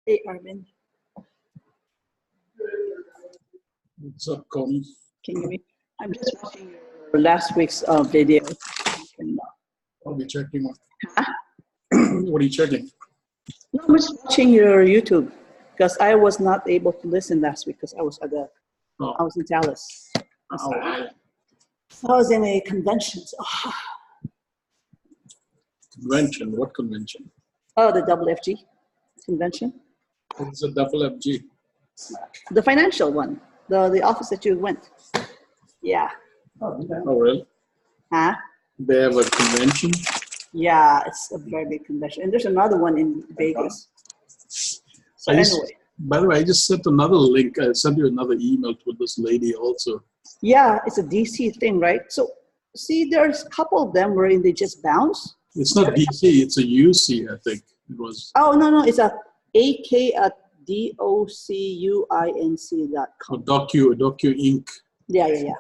Hey, Armin. What's up, Connie? Can you hear me? I'm just watching your last week's video. What are you checking? What are you checking? No, I'm just watching your YouTube because I was not able to listen last week because I was at I was in Dallas. I was in a convention. So. Convention? What convention? Oh, the WFG convention. It's a WFG. The financial one. The office that you went. Yeah. Oh, really? Huh? They have a convention? Yeah, it's a very big convention. And there's another one in Vegas. So anyway. By the way, I just sent another link. I sent you another email to this lady also. Yeah, it's a DC thing, right? So, see, there's a couple of them wherein they just bounce. It's not DC, it's a UC, I think. It was. Oh, no, it's a AK at DOCUINC.com. Docu Inc. Yeah.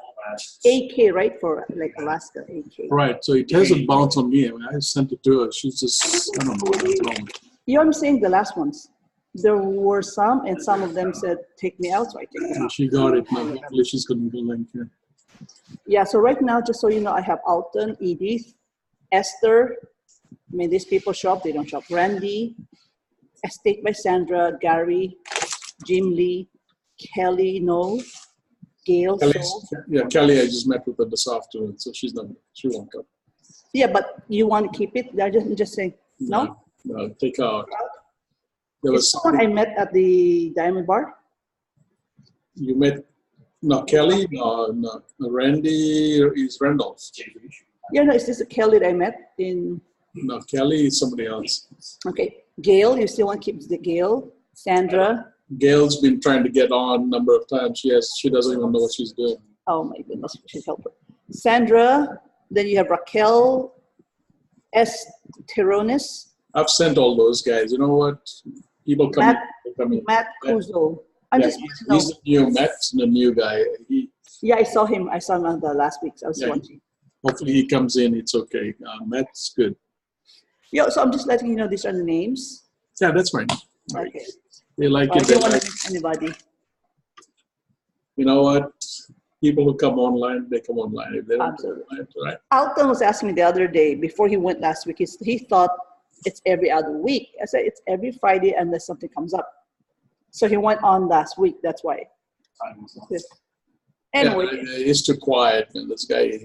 AK, right? For like Alaska, AK. Right, so it hasn't bounced on me. I mean, I sent it to her. She's just, I don't know what's wrong. You know what I'm saying? The last ones. There were some, and some of them said, take me out, so I take them out. She got it now. Hopefully she's going to go link here. Yeah, so right now, just so you know, I have Alton, Edith, Esther. I mean, these people show up, they don't show up. Randy, Estate by Sandra, Gary, Jim Lee, Kelly, Noel, Gail. Kelly, I just met with her this afternoon, so she won't come. Yeah, but you want to keep it? They're just saying, no? No, take her out. There was someone I met at the Diamond Bar. You met, no, Kelly, no, Randy is Randolph. Yeah, no, it's just a Kelly that I met in. No, Kelly is somebody else. Okay, Gail, you still want to keep the Gail? Sandra? Gail's been trying to get on a number of times. She doesn't even know what she's doing. Oh my goodness, we should help her. Sandra, then you have Raquel, S. Teronis. I've sent all those guys. You know what? People come in. Matt Kuzo. He's the new Matt's the new guy. Yeah, I saw him. I saw him on the last week. So I was watching. Hopefully he comes in. It's okay. Matt's good. Yeah, so I'm just letting you know these are the names. Yeah, that's fine. Okay. They like it. I don't want to miss anybody. You know what? People who come online, they come online. If they don't come online, right? Alton was asking me the other day, before he went last week, he thought it's every other week. I said it's every Friday unless something comes up. So he went on last week. That's why. Anyway. Yeah, he's too quiet. And this guy,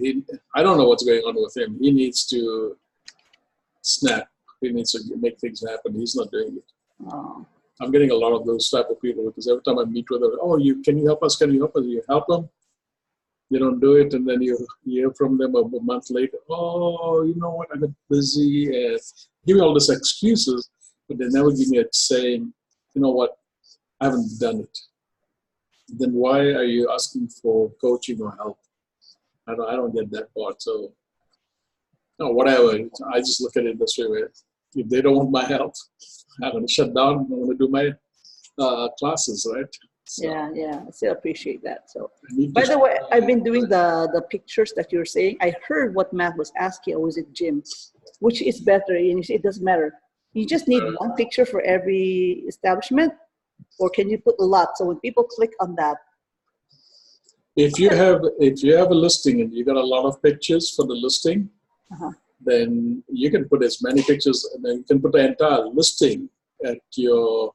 I don't know what's going on with him. He needs to snap. He needs to make things happen. He's not doing it. Oh. I'm getting a lot of those type of people because every time I meet with them, can you help us? Can you help us? You help them. They don't do it, and then you hear from them a month later. Oh, you know what? I got busy. And give me all these excuses, but they never give me a saying, you know what? I haven't done it. Then why are you asking for coaching or help? I don't get that part. So, no, whatever. I just look at it this way. If they don't want my help, I'm going to shut down. I'm going to do my classes, right? So, yeah. I still appreciate that. So, by the way, I've been doing the pictures that you're saying. I heard what Matt was asking, or was it Jim? Which is better? And it doesn't matter. You just need one picture for every establishment, or can you put a lot? So when people click on that, if you have a listing and you got a lot of pictures for the listing, then you can put as many pictures, and then you can put the entire listing at your,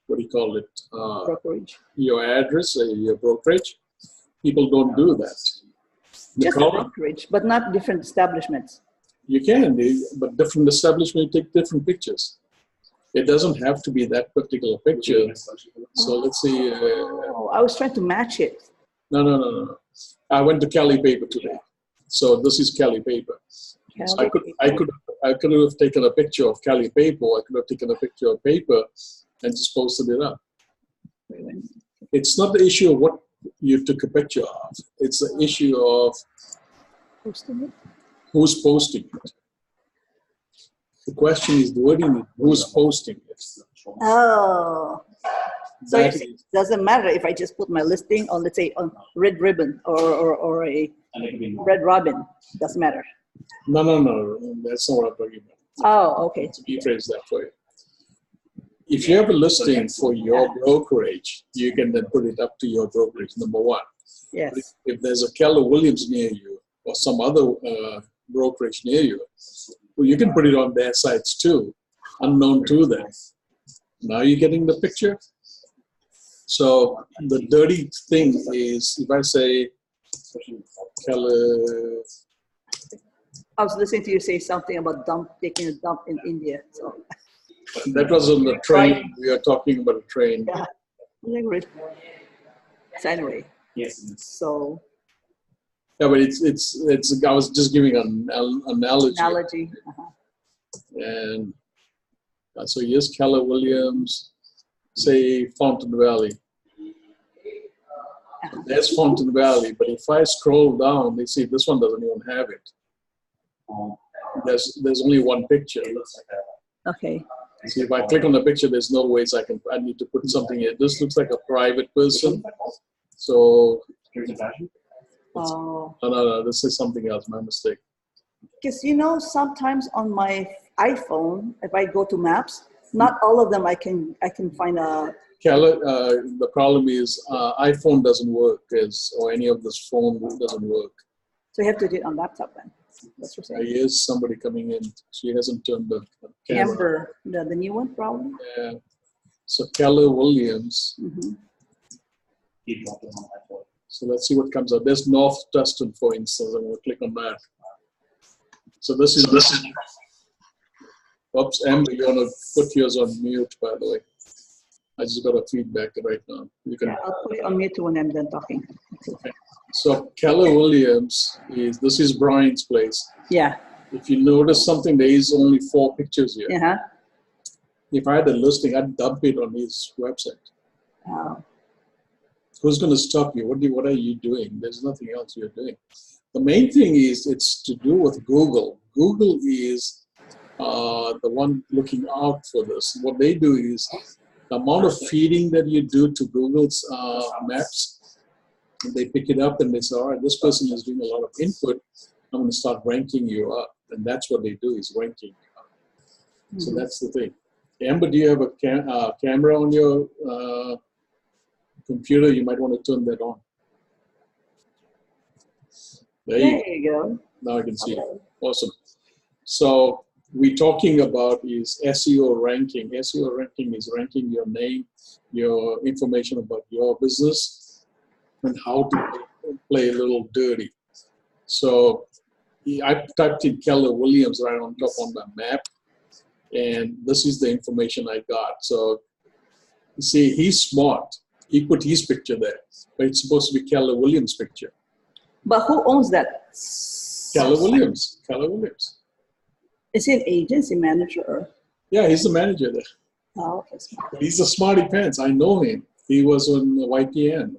what do you call it? brokerage. Your address, your brokerage. People don't do that. Just a brokerage, but not different establishments. You can, but different establishments take different pictures. It doesn't have to be that particular picture. So let's see. I was trying to match it. No. I went to Cali Paper today. So this is Cali Paper. So I could have taken a picture of Cali Paper. I could have taken a picture of paper and just posted it up. It's not the issue of what you took a picture of. It's the issue of who's posting it. The question is the wording, who's posting it. Oh. So it doesn't matter if I just put my listing on, let's say, on Red Ribbon or a Red Robin. Doesn't matter. No. That's not what I'm talking about. Oh, okay. Let's rephrase that for you. if you have a listing for your brokerage, you can then put it up to your brokerage, number one. Yes. If there's a Keller Williams near you or some other brokerage near you, well, you can put it on their sites too, unknown to them. Now you're getting the picture? So the dirty thing is, if I say Keller... I was listening to you say something about taking a dump in India. So that was on the train. We are talking about a train. Yeah. So anyway. Yes. So. Yeah, but it's. I was just giving an analogy. Analogy. And so here's Keller Williams, say Fountain Valley. There's Fountain Valley, but if I scroll down, they see this one doesn't even have it. There's only one picture. Okay. See, if I click on the picture, there's no ways I need to put something here. This looks like a private person. So, no, this is something else, my mistake. Because, you know, sometimes on my iPhone, if I go to maps, not all of them I can find a... Keller, the problem is iPhone doesn't work, or any of this phone doesn't work. So you have to do it on laptop then. That's what you're saying. Here's somebody coming in. She hasn't turned the camera. Amber, the new one probably? Yeah. So Keller Williams. So let's see what comes up. There's North Tustin, for instance. I'm going to click on that. So this is. Oops, Amber, you want to put yours on mute, by the way. I just got a feedback right now. You can. Yeah, I'll put it on mute when I'm done talking. Okay. So Keller Williams this is Brian's place. Yeah. If you notice something, there is only 4 pictures here. Uh-huh. If I had a listing, I'd dump it on his website. Oh. Who's going to stop you? What are you doing? There's nothing else you're doing. The main thing is it's to do with Google. Google is the one looking out for this. What they do is the amount of feeding that you do to Google's maps, they pick it up and they say, all right, this person is doing a lot of input. I'm going to start ranking you up. And that's what they do, is ranking you up. So that's the thing. Amber, do you have a camera on your computer? You might want to turn that on. There you go. Now I can see it. Awesome. So we're talking about is SEO ranking. SEO ranking is ranking your name, your information about your business, and how to play a little dirty. So I typed in Keller Williams right on top on my map, and this is the information I got. So you see, he's smart. He put his picture there, but it's supposed to be Keller Williams' picture. But who owns that? Keller Williams. Keller Williams. Is he an agency manager? Yeah, he's the manager there. Oh, okay. He's a smarty pants. I know him. He was on YPN.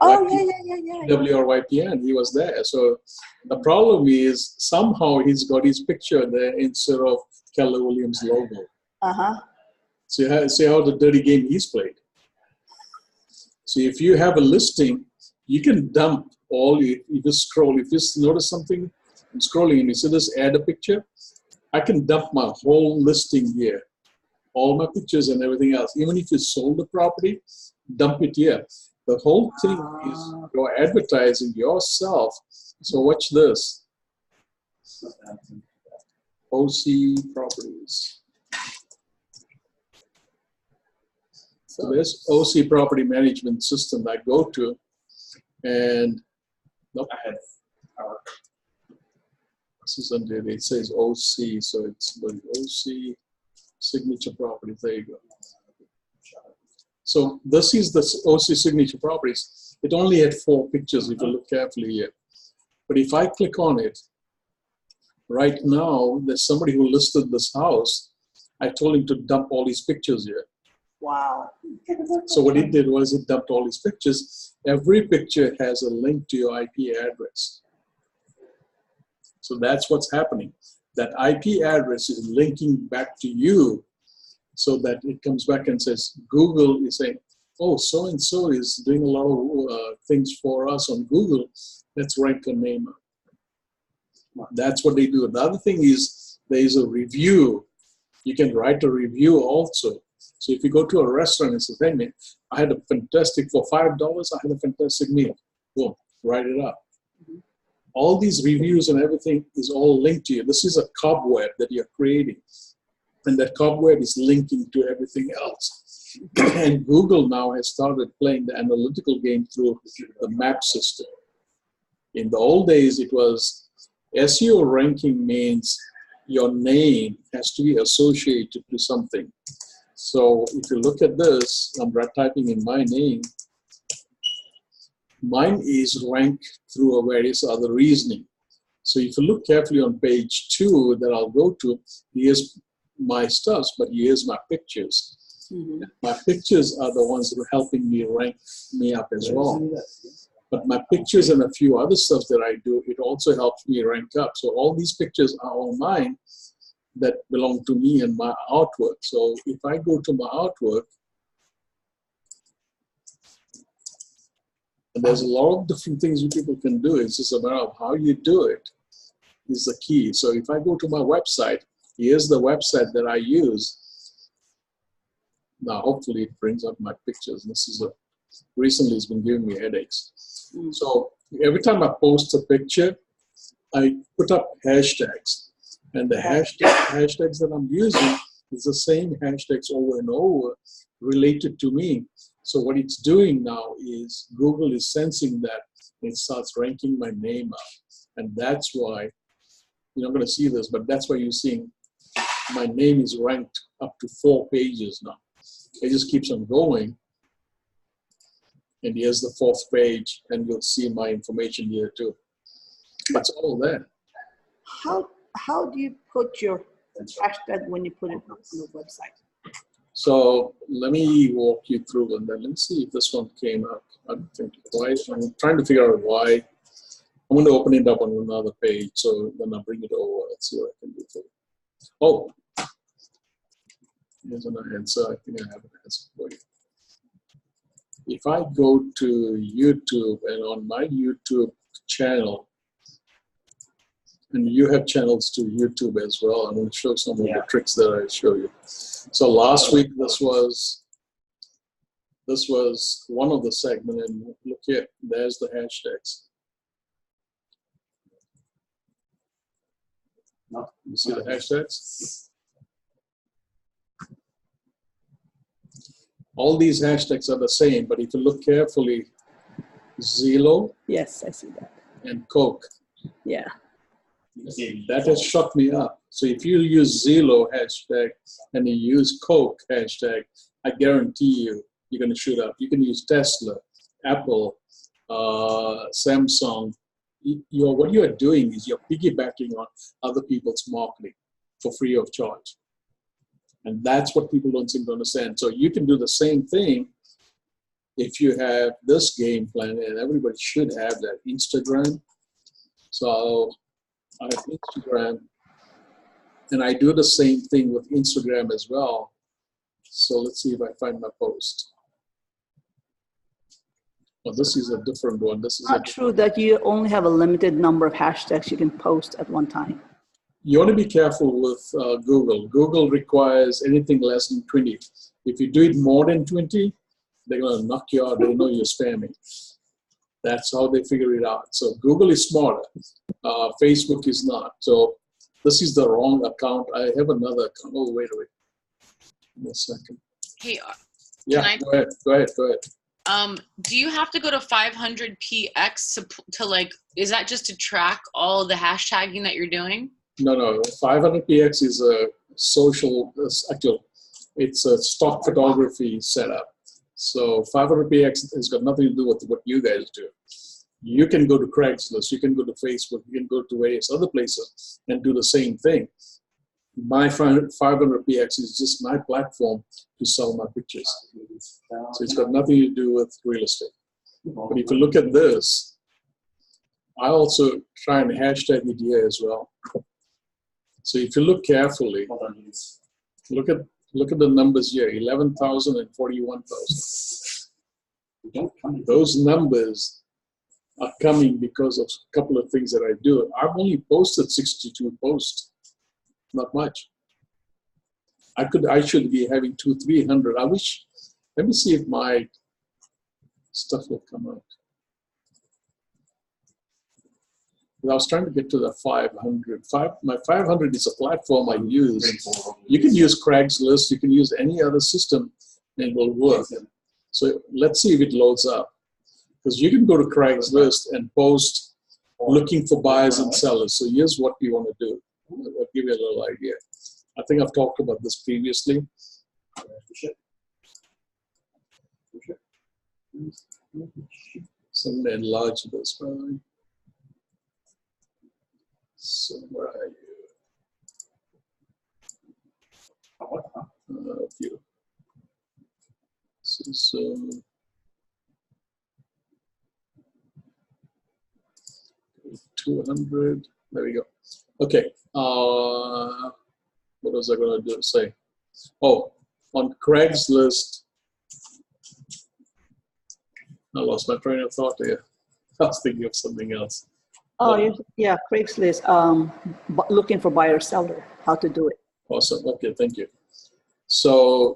Oh, yeah. WRYPN, he was there. So the problem is somehow he's got his picture there instead of Keller Williams' logo. Uh-huh. So see how the dirty game he's played. So if you have a listing, you can dump you just scroll. If you notice something, I'm scrolling and you see this, add a picture, I can dump my whole listing here. All my pictures and everything else. Even if you sold the property, dump it here. The whole thing is you're advertising yourself. So watch this. OC properties. So there's OC property management system I go to, and nope, I had this is under it says OC, so it's the OC signature properties. There you go. So this is the OC signature properties. It only had 4 pictures if you look carefully here. But if I click on it, right now, there's somebody who listed this house. I told him to dump all these pictures here. Wow. So what he did was he dumped all these pictures. Every picture has a link to your IP address. So that's what's happening. That IP address is linking back to you, so that it comes back and says, Google is saying, oh, so-and-so is doing a lot of things for us on Google. Let's rank a name up. That's what they do. The other thing is there is a review. You can write a review also. So if you go to a restaurant and say, hey man, I had a fantastic, for $5, I had a fantastic meal. Boom, write it up. All these reviews and everything is all linked to you. This is a cobweb that you're creating. And that cobweb is linking to everything else. And Google now has started playing the analytical game through the map system. In the old days, it was SEO ranking means your name has to be associated to something. So if you look at this, I'm typing in my name. Mine is ranked through a various other reasoning. So if you look carefully on page 2 that I'll go to, here's my stuff, but here's my pictures. Mm-hmm. My pictures are the ones that are helping me rank me up as well. But my pictures and a few other stuff that I do, it also helps me rank up. So all these pictures are all mine that belong to me and my artwork. So if I go to my artwork, and there's a lot of different things you people can do. It's just a matter of how you do it is the key. So if I go to my website, here's the website that I use. Now, hopefully it brings up my pictures. This is recently it's been giving me headaches. So every time I post a picture, I put up hashtags. And the hashtags that I'm using is the same hashtags over and over related to me. So what it's doing now is Google is sensing that it starts ranking my name up. And that's why, you're not going to see this, but that's why you're seeing my name is ranked up to 4 pages now. It just keeps on going. And here's the 4th page, and you'll see my information here too. That's all there. How do you put your hashtag when you put it on your website? So let me walk you through, and then let's see if this one came up. I'm trying to figure out why. I'm going to open it up on another page, so then I'll bring it over. Let's see what I can do for you. Oh, here's an answer. I think I have an answer for you. If I go to YouTube, and on my YouTube channel, and you have channels to YouTube as well, I'm going to show some of the tricks that I show you. So last week, this was one of the segments, and look here, there's the hashtags. You see the hashtags? All these hashtags are the same, but if you look carefully, Zillow. Yes, I see that. And Coke. Yeah. That has shut me up. So if you use Zillow hashtag and you use Coke hashtag, I guarantee you, you're going to shoot up. You can use Tesla, Apple, Samsung. What you are doing is you're piggybacking on other people's marketing for free of charge. And that's what people don't seem to understand. So you can do the same thing if you have this game plan, and everybody should have that. Instagram. So I have Instagram, and I do the same thing with Instagram as well. So let's see if I find my post. Oh, this is a different one. This is not true that you only have a limited number of hashtags you can post at one time. You want to be careful with Google. Google requires anything less than 20. If you do it more than 20, they're going to knock you out. They know you're spamming. That's how they figure it out. So Google is smarter. Facebook is not. So this is the wrong account. I have another account. Oh, wait. Give me a second. Hey, yeah, go ahead. Do you have to go to 500px to like, is that just to track all the hashtagging that you're doing? No. 500px is a social, it's a stock photography setup. So 500px has got nothing to do with what you guys do. You can go to Craigslist, you can go to Facebook, you can go to various other places and do the same thing. My 500px is just my platform to sell my pictures. So it's got nothing to do with real estate. But if you look at this, I also try and hashtag it here as well. So if you look carefully, look at the numbers here, 11,000 and 41,000. Those numbers are coming because of a couple of things that I do. I've only posted 62 posts, not much. I should be having 200-300. I wish, let me see if my stuff will come out. I was trying to get to the 500. My 500 is a platform I use. You can use Craigslist, you can use any other system, and it will work. So let's see if it loads up. Because you can go to Craigslist and post looking for buyers and sellers. So here's what we want to do. I'll give you a little idea. I think I've talked about this previously. So I'm going to enlarge this. Right? So where are you? A few. So 200. There we go. Okay. What was I going to say? Oh, on Craigslist. I lost my train of thought here. I was thinking of something else. Oh, yeah, Craigslist. Looking for buyer seller. How to do it? Awesome. Okay, thank you. So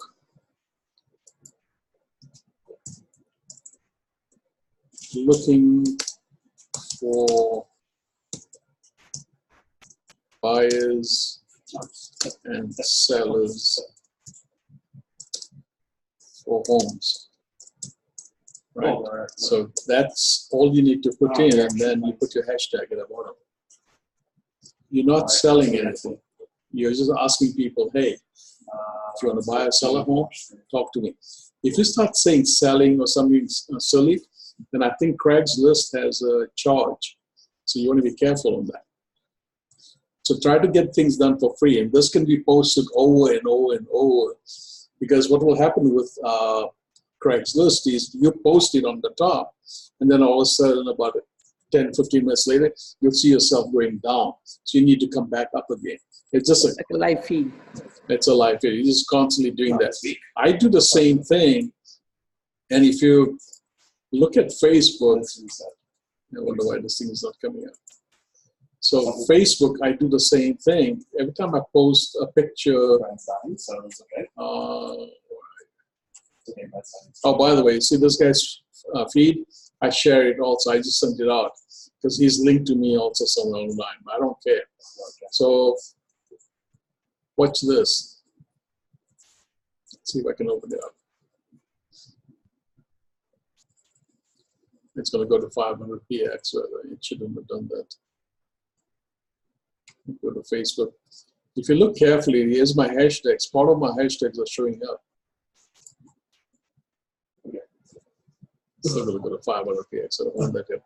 looking for buyers and sellers for homes. Right. So that's all you need to put in, and then you put your hashtag at the bottom. You're not selling anything. You're just asking people, hey, if you want to buy or sell a home, talk to me. If you start saying selling or something silly, then I think Craigslist has a charge. So you want to be careful on that. So try to get things done for free. And this can be posted over and over and over. Because what will happen with Craigslist is you post it on the top, and then all of a sudden about 10, 15 minutes later, you'll see yourself going down. So you need to come back up again. It's just like a live feed. It's a live feed. You're just constantly doing that. I do the same thing. And if you look at Facebook, I wonder why this thing is not coming up. So Facebook, I do the same thing. Every time I post a picture, oh, by the way, see this guy's feed? I share it also. I just sent it out because he's linked to me also somewhere online. I don't care. So watch this. Let's see if I can open it up. It's going to go to 500px. So it shouldn't have done that. Go to Facebook. If you look carefully, here's my hashtags. Part of my hashtags are showing up. Still going to go to 500px. So I don't want that here.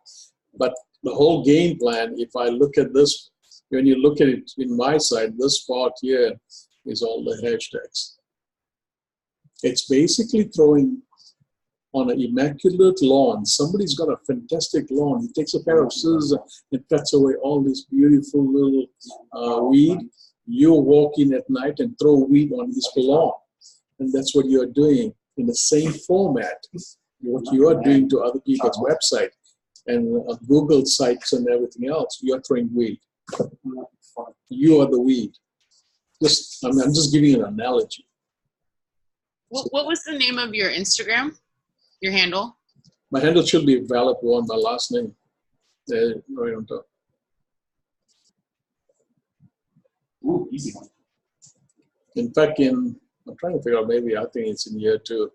But the whole game plan, if I look at this, when you look at it in my side, this part here is all the hashtags. It's basically throwing on an immaculate lawn. Somebody's got a fantastic lawn. He takes a pair of scissors and cuts away all this beautiful little weed. You walk in at night and throw weed on his lawn. And that's what you're doing in the same format. What you are doing to other people's website and Google sites and everything else, you are throwing weed. You are the weed. I'm just giving you an analogy. What was the name of your Instagram? Your handle? My handle should be Valid One, my last name. Right on top. Ooh, easy one. In fact, I'm trying to figure out, maybe I think it's in year 2.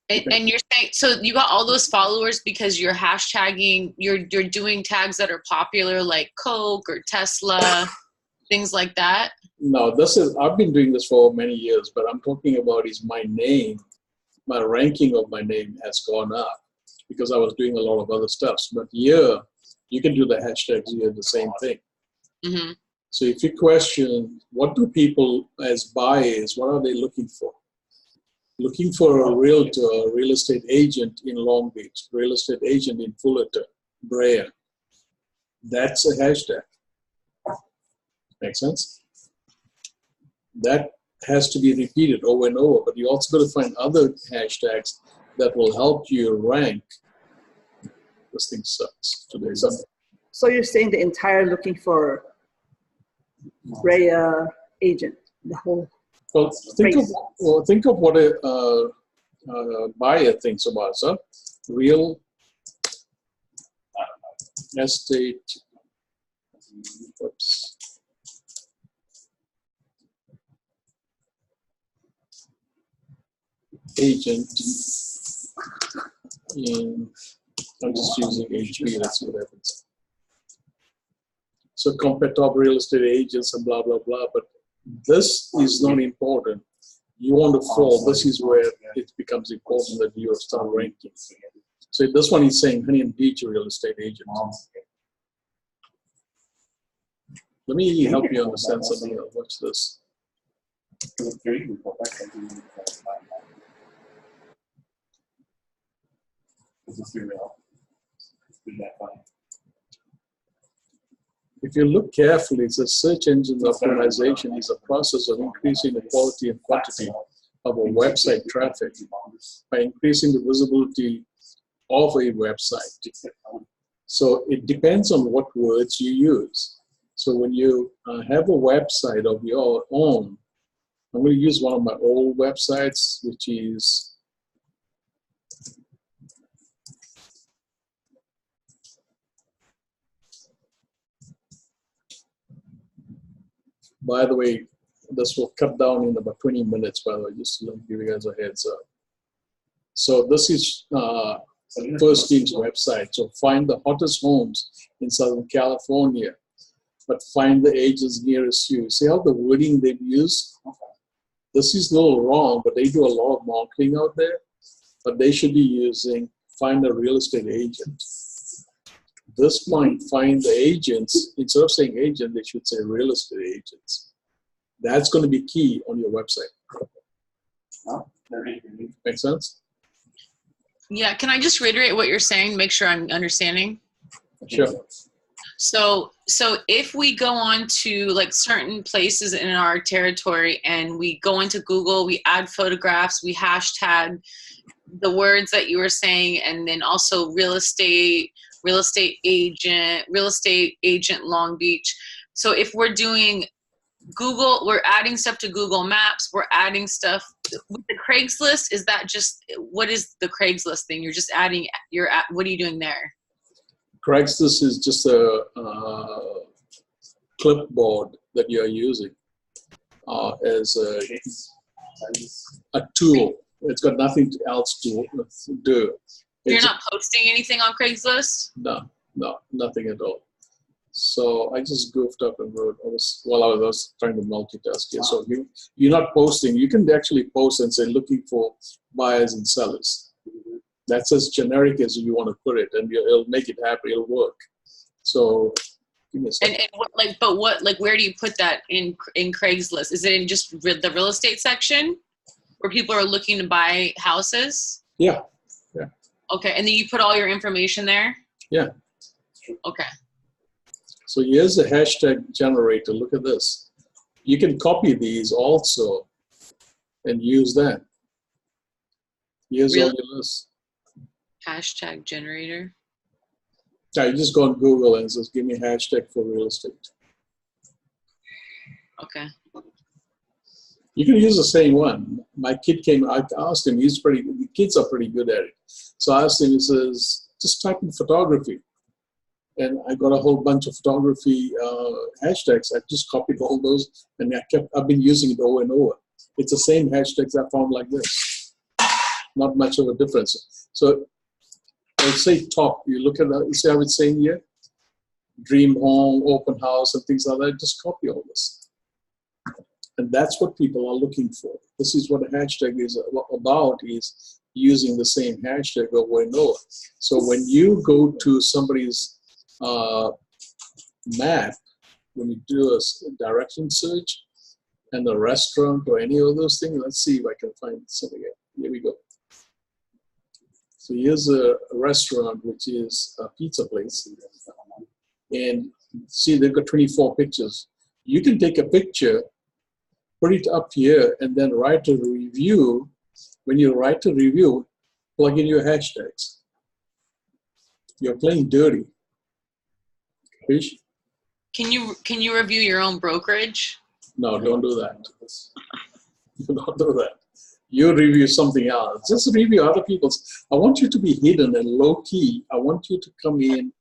And you're saying, so you got all those followers because you're hashtagging, you're doing tags that are popular like Coke or Tesla, things like that? No, I've been doing this for many years, but I'm talking about is my name. My ranking of my name has gone up because I was doing a lot of other stuff. But here, you can do the hashtags here, the same thing. Mm-hmm. So if you question, what do people as buyers, what are they looking for? Looking for a realtor, a real estate agent in Long Beach, real estate agent in Fullerton, Brea. That's a hashtag. Make sense? That has to be repeated over and over, but you also got to find other hashtags that will help you rank. This thing sucks today. So you're saying the entire looking for Brea agent, the whole. Well, think of what a buyer thinks about us. Huh? Real estate. Oops. Agent in. I'm just using HP. Let's see what happens. So compare top real estate agents and blah blah blah. But this is not important. You want to fall. This is where it becomes important that you start ranking. So this one is saying Honey and Beach real estate agent. Let me help you understand something else. Watch this. If you look carefully, it says search engine optimization is a process of increasing the quality and quantity of a website traffic by increasing the visibility of a website. So it depends on what words you use. So when you have a website of your own, I'm going to use one of my old websites, which is by the way, this will cut down in about 20 minutes, by the way, just to give you guys a heads up. So this is First Team's website. So find the hottest homes in Southern California, but find the agents nearest you. See how the wording they've used? This is a little wrong, but they do a lot of marketing out there, but they should be using find a real estate agent. This point, find the agents, instead of saying agent, they should say real estate agents. That's going to be key on your website. Make sense? Yeah, can I just reiterate what you're saying, make sure I'm understanding? Sure. So if we go on to like certain places in our territory and we go into Google, we add photographs, we hashtag the words that you were saying, and then also real estate agent Long Beach. So if we're doing Google, we're adding stuff to Google Maps, we're adding stuff with the Craigslist. Is that just, what is the Craigslist thing? You're just adding, what are you doing there? Craigslist is just a clipboard that you're using as a tool. It's got nothing else to do. You're not posting anything on Craigslist? No, nothing at all. So I just goofed up and wrote, while I was trying to multitask here. So you're not posting. You can actually post and say looking for buyers and sellers. That's as generic as you want to put it, and it'll make it happen. It'll work. So give me a second. And where do you put that in Craigslist? Is it in just the real estate section where people are looking to buy houses? Yeah. Okay, and then you put all your information there? Yeah. Okay. So here's a hashtag generator. Look at this. You can copy these also and use that. Here's all your list. Hashtag generator. Yeah, you just go on Google and says, give me a hashtag for real estate. Okay. You can use the same one. My kid came, I asked him, the kids are pretty good at it. So I asked him, he says, just type in photography. And I got a whole bunch of photography hashtags. I just copied all those, and I've been using it over and over. It's the same hashtags I found like this. Not much of a difference. So let's say top, you look at that, you see how it's saying here? Dream home, open house, and things like that. Just copy all this. And that's what people are looking for. This is what a hashtag is about, is using the same hashtag over and over. So when you go to somebody's map, when you do a direction search and a restaurant or any of those things, let's see if I can find something. Here we go. So here's a restaurant, which is a pizza place. And see, they've got 24 pictures. You can take a picture, put it up here, and then write a review. When you write a review, plug in your hashtags. You're playing dirty. Fish? Can you review your own brokerage? No, don't do that. You don't do that. You review something else. Just review other people's. I want you to be hidden and low key. I want you to come in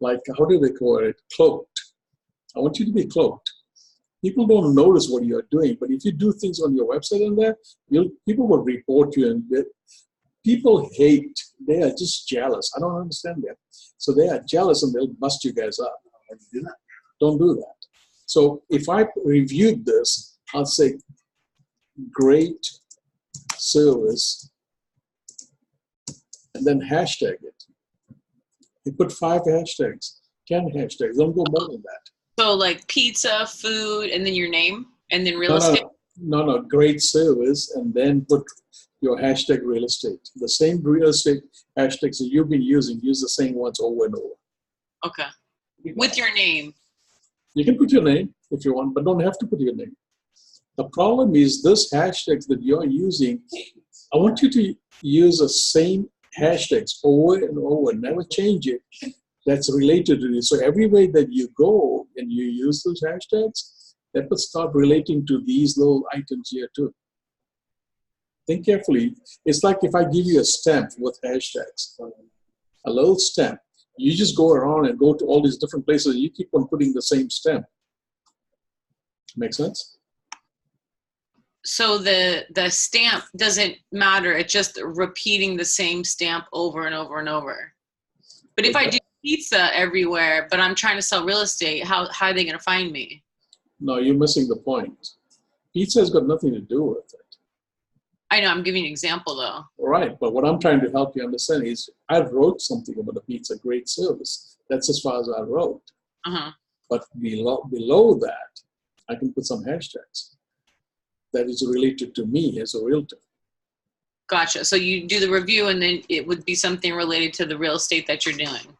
like, how do they call it? Cloaked. I want you to be cloaked. People don't notice what you're doing, but if you do things on your website and there, people will report you, and people hate. They are just jealous. I don't understand that. So they are jealous and they'll bust you guys up. Don't do that. So if I reviewed this, I'll say, great service, and then hashtag it. You put 5 hashtags, 10 hashtags. Don't go more than that. So like pizza, food, and then your name, and then real estate? No, great service, and then put your hashtag real estate. The same real estate hashtags that you've been using, use the same ones over and over. Okay. With your name. You can put your name if you want, but don't have to put your name. The problem is this hashtags that you're using, I want you to use the same hashtags over and over, never change it. That's related to it. So everywhere that you go and you use those hashtags, that will start relating to these little items here too. Think carefully. It's like if I give you a stamp with hashtags, a little stamp. You just go around and go to all these different places. You keep on putting the same stamp. Make sense? So the stamp doesn't matter. It's just repeating the same stamp over and over and over. But if I do pizza everywhere, but I'm trying to sell real estate, how are they going to find me? No, you're missing the point. Pizza has got nothing to do with it. I know, I'm giving you an example though. Right, but what I'm trying to help you understand is I wrote something about the pizza, great service. That's as far as I wrote. Uh-huh. But below that, I can put some hashtags that is related to me as a realtor. Gotcha. So you do the review and then it would be something related to the real estate that you're doing.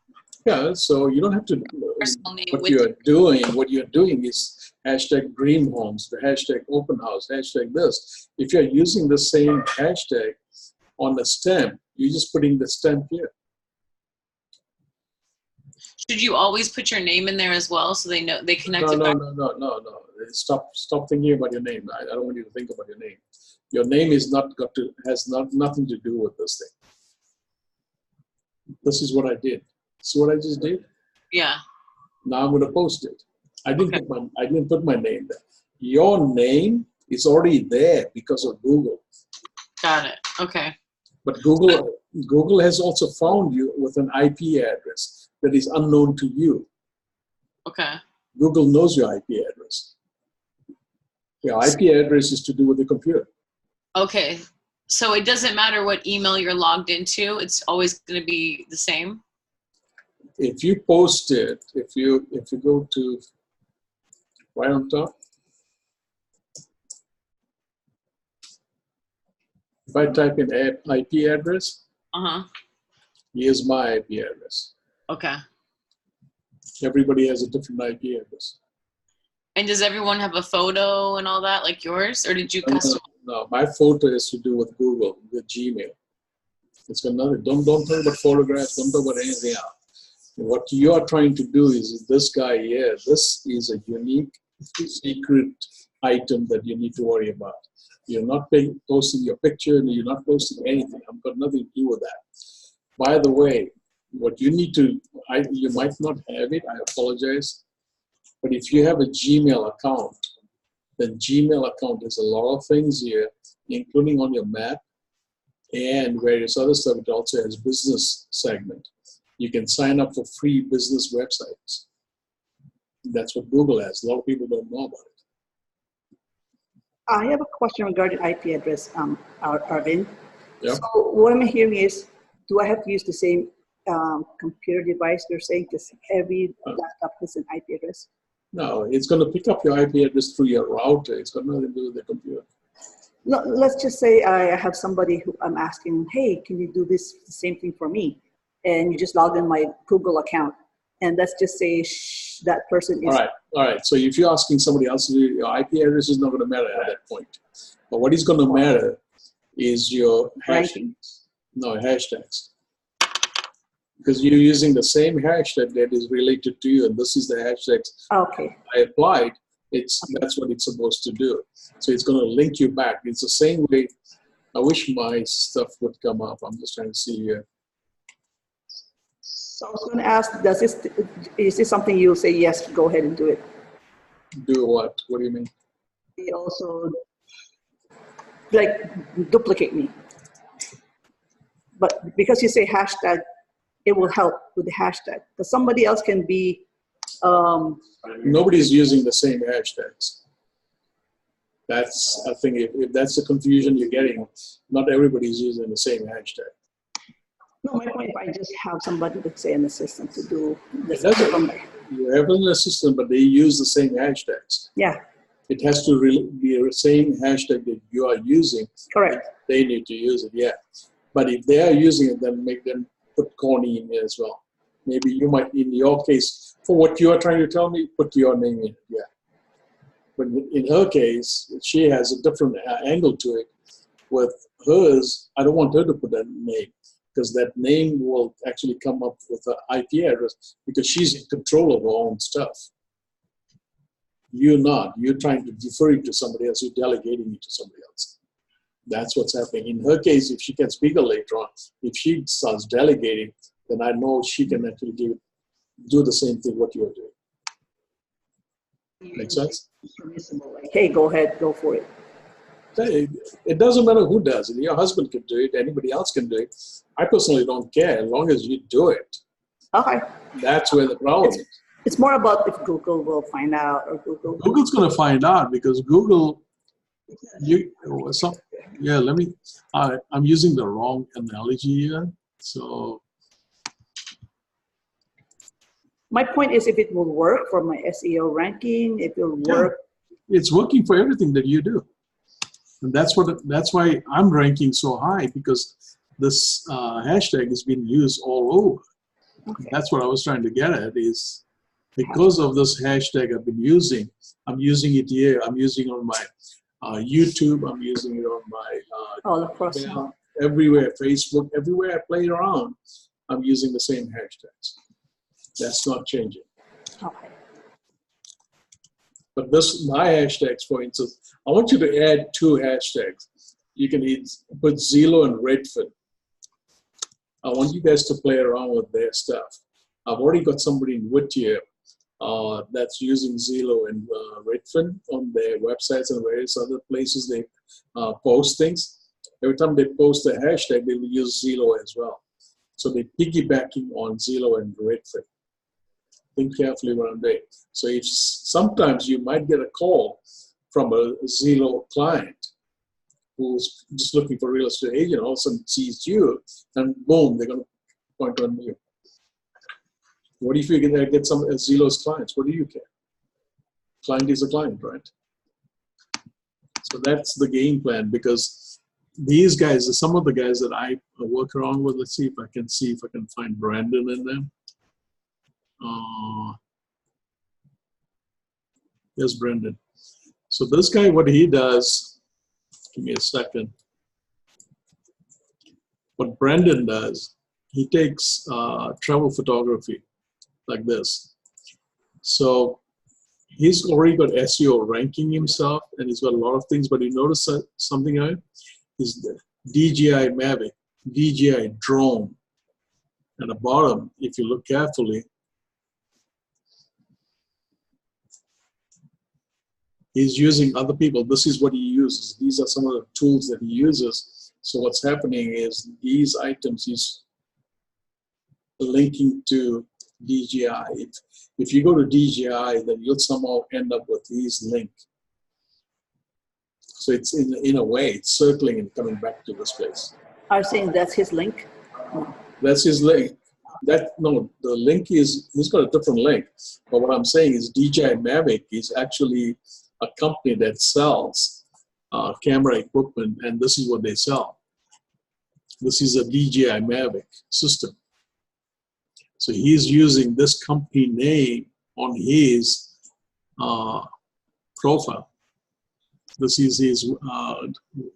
Yeah, so you don't have to. Personal name What with you're doing is hashtag dream homes, the hashtag open house, hashtag this. If you're using the same hashtag on the stamp, you're just putting the stamp here. Should you always put your name in there as well so they know they connect it back? No. Stop thinking about your name. I don't want you to think about your name. Your name is has nothing to do with this thing. This is what I did. See what I just did? Yeah. Now I'm going to post it. I didn't put my name there. Your name is already there because of Google. Got it. Okay. But Google has also found you with an IP address that is unknown to you. Okay. Google knows your IP address. Your IP address is to do with the computer. Okay. So it doesn't matter what email you're logged into. It's always going to be the same. If you post it, if you go to right on top, if I type in IP address, here's my IP address. Okay. Everybody has a different IP address. And does everyone have a photo and all that like yours, or did you custom? No, my photo is to do with Google, with Gmail. It's got nothing. Don't talk about photographs. Don't talk about anything else. What you are trying to do is this guy here. This is a unique, secret item that you need to worry about. You're not posting your picture, and you're not posting anything. I've got nothing to do with that. By the way, what you need to, you might not have it. I apologize. But if you have a Gmail account, the Gmail account has a lot of things here, including on your map and various other stuff. It also has business segment. You can sign up for free business websites. That's what Google has. A lot of people don't know about it. I have a question regarding IP address, Arvind. Yeah. So what I'm hearing is, do I have to use the same computer device you're saying? Because every laptop has an IP address. No, it's going to pick up your IP address through your router. It's got nothing to do with the computer. No, let's just say I have somebody who I'm asking, hey, can you do the same thing for me? And you just log in my Google account. And let's just say that person is... All right. So if you're asking somebody else to do, your IP address is not going to matter at that point. But what is going to matter is your hashtags. No, hashtags. Because you're using the same hashtag that is related to you, and this is the hashtags Okay. I applied. That's what it's supposed to do. So it's going to link you back. It's the same way. I wish my stuff would come up. I'm just trying to see here. So I was going to ask, is this something you'll say, yes, go ahead and do it? Do what? What do you mean? They also, like, duplicate me. But because you say hashtag, it will help with the hashtag. Because somebody else can be... Nobody's using the same hashtags. That's, I think, if that's the confusion you're getting, not everybody's using the same hashtag. No, my point, if I just have somebody, let's say an assistant, to do this. You have an assistant, but they use the same hashtags. Yeah. It has to be the same hashtag that you are using. Correct. They need to use it, yeah. But if they are using it, then make them put Connie in there as well. Maybe you might, in your case, for what you are trying to tell me, put your name in it, yeah. But in her case, she has a different angle to it. With hers, I don't want her to put that name, because that name will actually come up with an IP address, because she's in control of her own stuff. You're not. You're trying to defer it to somebody else. You're delegating it to somebody else. That's what's happening. In her case, if she gets bigger later on, if she starts delegating, then I know she can actually do the same thing what you're doing. Make sense? Like, hey, go ahead, go for it. It doesn't matter who does it. Your husband can do it. Anybody else can do it. I personally don't care as long as you do it. Okay. That's where the problem is. It's more about if Google will find out, or Google's going to find out, because Google, I'm using the wrong analogy here. So my point is, if it will work for my SEO ranking, it will work. It's working for everything that you do. And that's why I'm ranking so high, because this hashtag has been used all over. Okay. That's what I was trying to get at, is because of this hashtag I'm using it here. I'm using it on my YouTube. I'm using it on my all across everywhere, Facebook, everywhere I play around. I'm using the same hashtags. That's not changing. Okay. But my hashtags, for instance, I want you to add 2 hashtags. You can put Zillow and Redfin. I want you guys to play around with their stuff. I've already got somebody in Whittier that's using Zillow and Redfin on their websites and various other places they post things. Every time they post a hashtag, they will use Zillow as well. So they're piggybacking on Zillow and Redfin. Think carefully what I'm doing. So if sometimes you might get a call from a Zillow client who's just looking for a real estate agent, all of a sudden sees you, and boom, they're going to point on you. What if you get some Zillow's clients? What do you care? Client is a client, right? So that's the game plan, because these guys, some of the guys that I work around with, let's see if I can find Brandon in them. Here's Brendan. So this guy, what he does, give me a second. What Brendan does, he takes travel photography like this. So he's already got SEO ranking himself, and he's got a lot of things, but you notice something on it? Is the DJI Mavic, DJI drone. At the bottom, if you look carefully, he's using other people. This is what he uses. These are some of the tools that he uses. So what's happening is these items he's linking to DJI. If you go to DJI, then you'll somehow end up with his link. So it's in a way, it's circling and coming back to this place. Are you saying that's his link? That's his link. No, the link is, he's got a different link. But what I'm saying is DJI Mavic is actually a company that sells camera equipment, and this is what they sell. This is a DJI Mavic system. So he's using this company name on his profile. This is his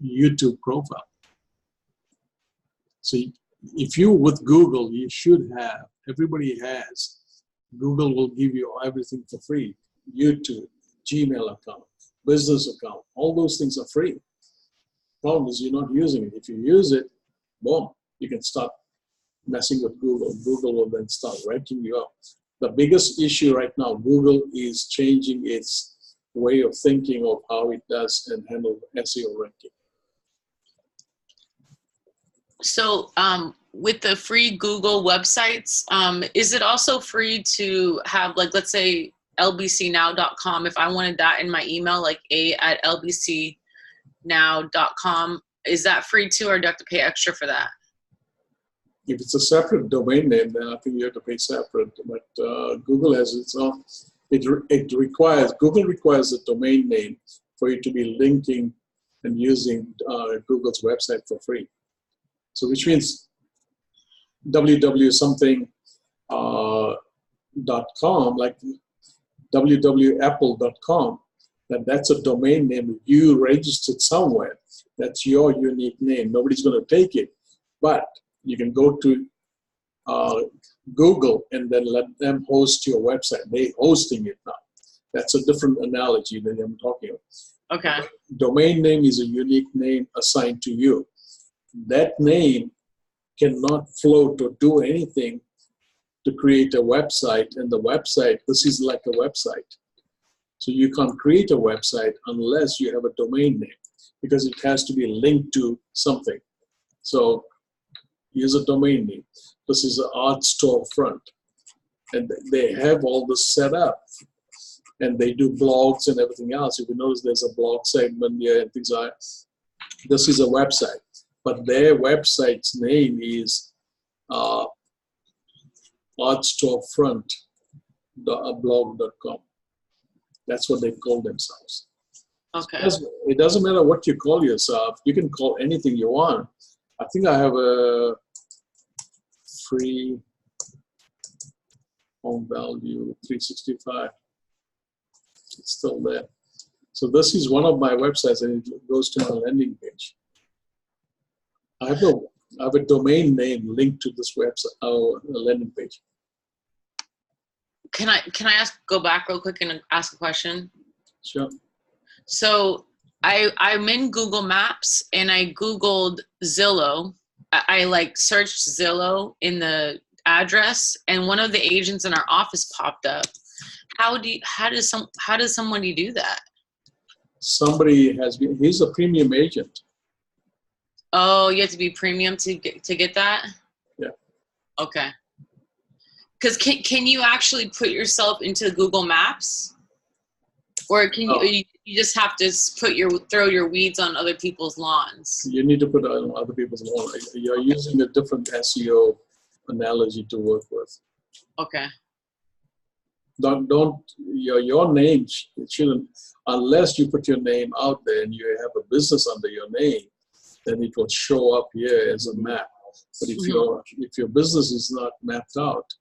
YouTube profile. So if you with Google, you should have, everybody has, Google will give you everything for free. YouTube, Gmail account, business account. All those things are free. Problem is you're not using it. If you use it, boom, you can start messing with Google. Google will then start ranking you up. The biggest issue right now, Google is changing its way of thinking of how it does and handle SEO ranking. So with the free Google websites, is it also free to have, like, let's say lbcnow.com, if I wanted that in my email, like a@lbcnow.com, is that free too, or do I have to pay extra for that? If it's a separate domain name, then I think you have to pay separate. But Google has its own. Google requires a domain name for you to be linking and using Google's website for free. So which means www something .com, like www.apple.com, that's a domain name you registered somewhere. That's your unique name. Nobody's going to take it. But you can go to Google and then let them host your website. They're hosting it now. That's a different analogy than I'm talking about. Okay. Domain name is a unique name assigned to you. That name cannot float or do anything to create a website, and the website, this is like a website. So you can't create a website unless you have a domain name, because it has to be linked to something. So use a domain name. This is an art storefront, and they have all this set up, and they do blogs and everything else. If you notice, there's a blog segment here and things like that. This is a website, but their website's name is artstorefront.blog.com. That's what they call themselves. Okay. It doesn't matter what you call yourself. You can call anything you want. I think I have a free home value 365. It's still there. So this is one of my websites, and it goes to my landing page. I have a domain name linked to this website, landing page. Can I go back real quick and ask a question? Sure. So I'm in Google Maps and I Googled Zillow. I like searched Zillow in the address, and one of the agents in our office popped up. How does somebody do that? Somebody has been. He's a premium agent. Oh, you have to be premium to get that? Yeah. Okay. Because can you actually put yourself into Google Maps, or can you just have to throw your weeds on other people's lawns? You need to put on other people's lawn. You're using a different SEO analogy to work with. Okay. Don't your name shouldn't, unless you put your name out there and you have a business under your name, then it will show up here as a map. But if your business is not mapped out,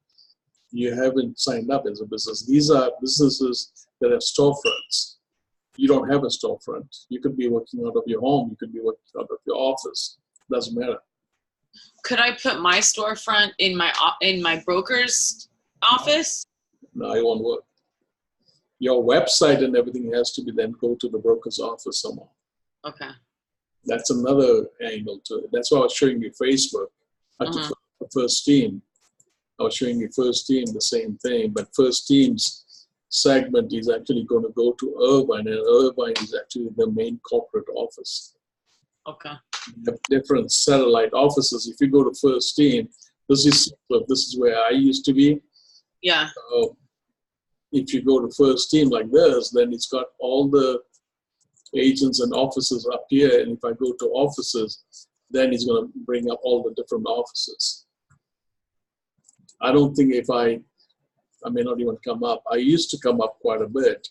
you haven't signed up as a business. These are businesses that have storefronts. You don't have a storefront. You could be working out of your home. You could be working out of your office. Doesn't matter. Could I put my storefront in my broker's office? No, it won't work. Your website and everything has to be then go to the broker's office somehow. Okay. That's another angle to it. That's why I was showing you Facebook. I took the First Team. I was showing you First Team, the same thing, but First Team's segment is actually going to go to Irvine, and Irvine is actually the main corporate office. Okay. They have different satellite offices. If you go to First Team, this is where I used to be. Yeah. If you go to First Team like this, then it's got all the agents and offices up here, and if I go to offices, then it's going to bring up all the different offices. I don't think I may not even come up. I used to come up quite a bit,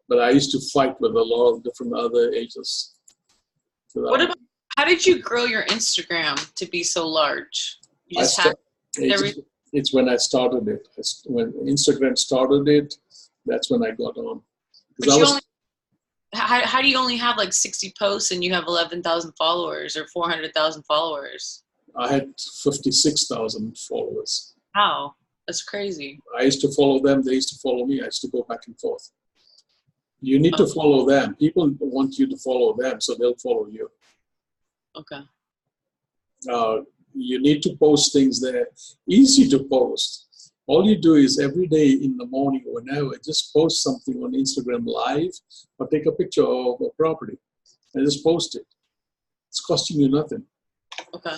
but I used to fight with a lot of different other agents. How did you grow your Instagram to be so large? You just it's when I started it. When Instagram started it, that's when I got on. How do you only have like 60 posts and you have 11,000 followers or 400,000 followers? I had 56,000 followers. Wow, that's crazy. I used to follow them. They used to follow me. I used to go back and forth. You need to follow them. People want you to follow them, so they'll follow you. Okay. You need to post things there. Easy to post. All you do is every day in the morning or whenever, just post something on Instagram Live or take a picture of a property and just post it. It's costing you nothing. Okay.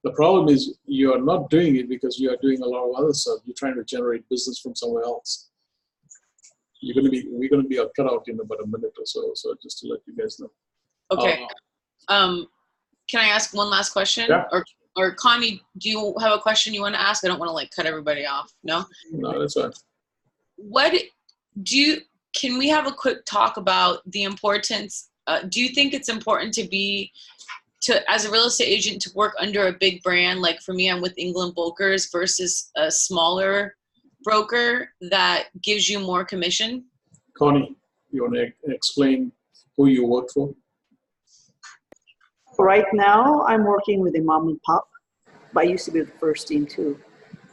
The problem is you are not doing it because you are doing a lot of other stuff. You're trying to generate business from somewhere else. We're going to be cut out in about a minute or so. So just to let you guys know. Okay. Can I ask one last question? Yeah. Or Connie, do you have a question you want to ask? I don't want to like cut everybody off. No? No, that's fine. Can we have a quick talk about the importance? Do you think it's important as a real estate agent to work under a big brand? Like for me, I'm with England Brokers versus a smaller broker that gives you more commission? Connie, you want to explain who you work for? Right now, I'm working with a mom and pop, but I used to be with the first team too.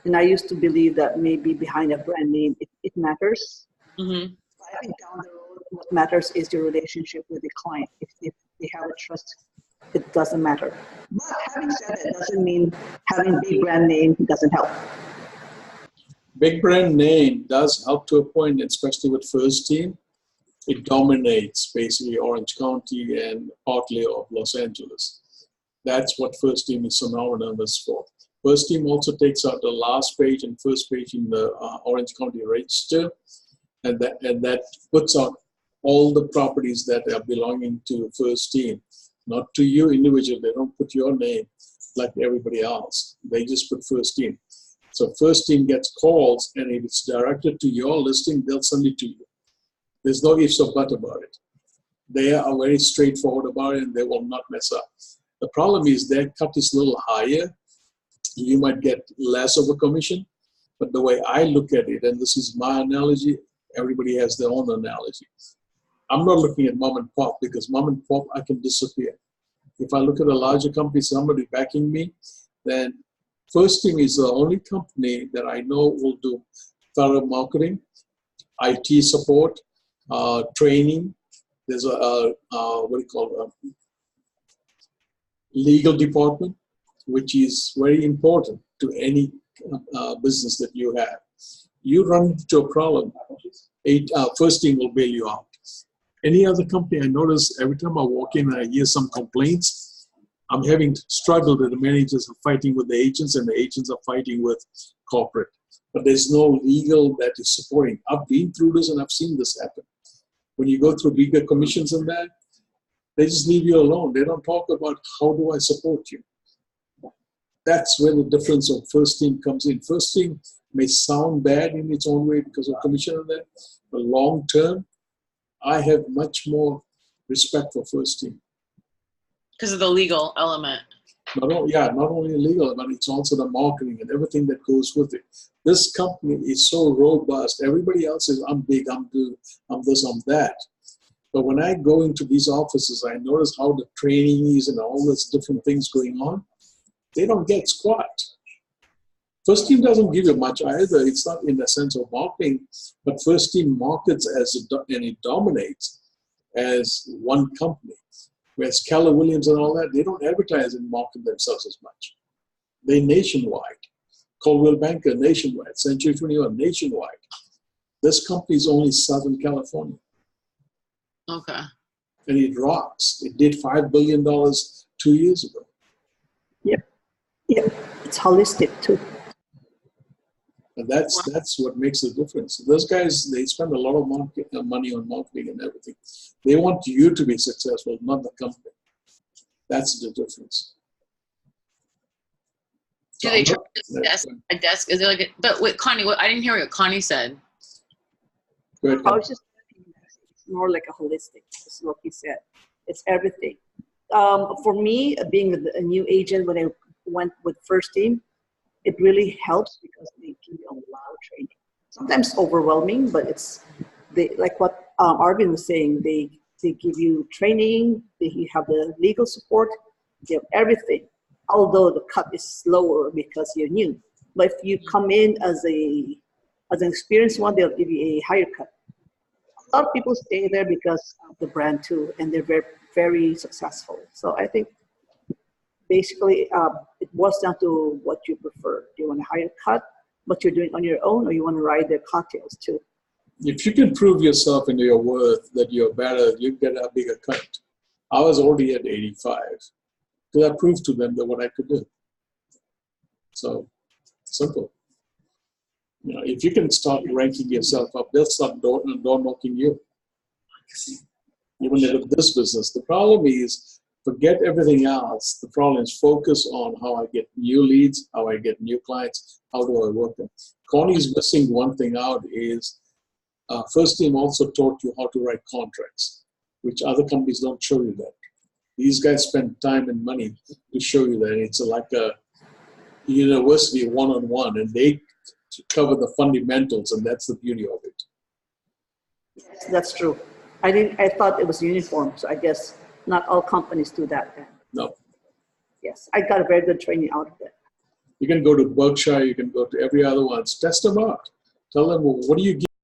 And I used to believe that maybe behind a brand name, it matters. Mm-hmm. I think down the road, what matters is your relationship with the client. If they have a trust, it doesn't matter. But having said that, doesn't mean having big brand name doesn't help. Big brand name does help to a point, especially with first team. It dominates basically Orange County and partly of Los Angeles. That's what first team is synonymous for. First team also takes out the last page and first page in the Orange County Register, and that puts out all the properties that are belonging to first team, not to you individually. They don't put your name like everybody else. They just put first team. So first team gets calls, and if it's directed to your listing, they'll send it to you. There's no ifs or buts about it. They are very straightforward about it, and they will not mess up. The problem is their cut is a little higher. You might get less of a commission, but the way I look at it, and this is my analogy, everybody has their own analogy. I'm not looking at mom and pop, because mom and pop, I can disappear. If I look at a larger company, somebody backing me, then First Team is the only company that I know will do thorough marketing, IT support, training. There's a legal department, which is very important to any business that you have. You run into a problem, First Team will bail you out. Any other company, I notice every time I walk in and I hear some complaints, I'm having struggled with the managers are fighting with the agents, and the agents are fighting with corporate. But there's no legal that is supporting. I've been through this and I've seen this happen. When you go through bigger commissions and that, they just leave you alone. They don't talk about how do I support you. That's where the difference of First Team comes in. First Team may sound bad in its own way because of commission and that, but long term, I have much more respect for First Team. Because of the legal element. Not only legal, but it's also the marketing and everything that goes with it. This company is so robust. Everybody else is, I'm big, I'm good, I'm this, I'm that. But when I go into these offices, I notice how the training is and all these different things going on. They don't get squat. First Team doesn't give you much either. It's not in the sense of marketing, but First Team markets and it dominates as one company. Whereas Keller Williams and all that, they don't advertise and market themselves as much. They're nationwide. Coldwell Banker, nationwide. Century 21, nationwide. This company is only Southern California. Okay. And it rocks. It did $5 billion 2 years ago. Yep. It's holistic too. And that's what makes the difference. Those guys, they spend a lot of money on marketing and everything. They want you to be successful, not the company. That's the difference. Do they charge a desk? Is there like but with Connie, I didn't hear what Connie said. Go ahead, I was just thinking it's more like a holistic, it's what he said. It's everything. For me, being a new agent, when I went with First Team, it really helps because they give you a lot of training. Sometimes overwhelming, but like what Arvind was saying, they give you training, you have the legal support, they have everything. Although the cut is slower because you're new. But if you come in as an experienced one, they'll give you a higher cut. a lot of people stay there because of the brand too, and they're very, very successful. So I think basically it boils down to what you prefer. Do you want to hire a cut, but you're doing it on your own, or you want to ride their cocktails too? If you can prove yourself and your worth that you're better, you get a bigger cut. I was already at 85 because I proved to them that what I could do. So simple. You know, if you can start ranking yourself up, they'll start door knocking you. Even if this business, the problem is forget everything else. The problem is focus on how I get new leads, how I get new clients, how do I work them. Connie's missing one thing out is first team also taught you how to write contracts, which other companies don't show you that. These guys spend time and money to show you that. It's like a university one-on-one, and they cover the fundamentals, and that's the beauty of it. Yes, that's true. I thought it was uniform, so I guess not all companies do that then. No. Yes, I got a very good training out of it. You can go to Berkshire, you can go to every other one. Test them out. Tell them, well, what do you give?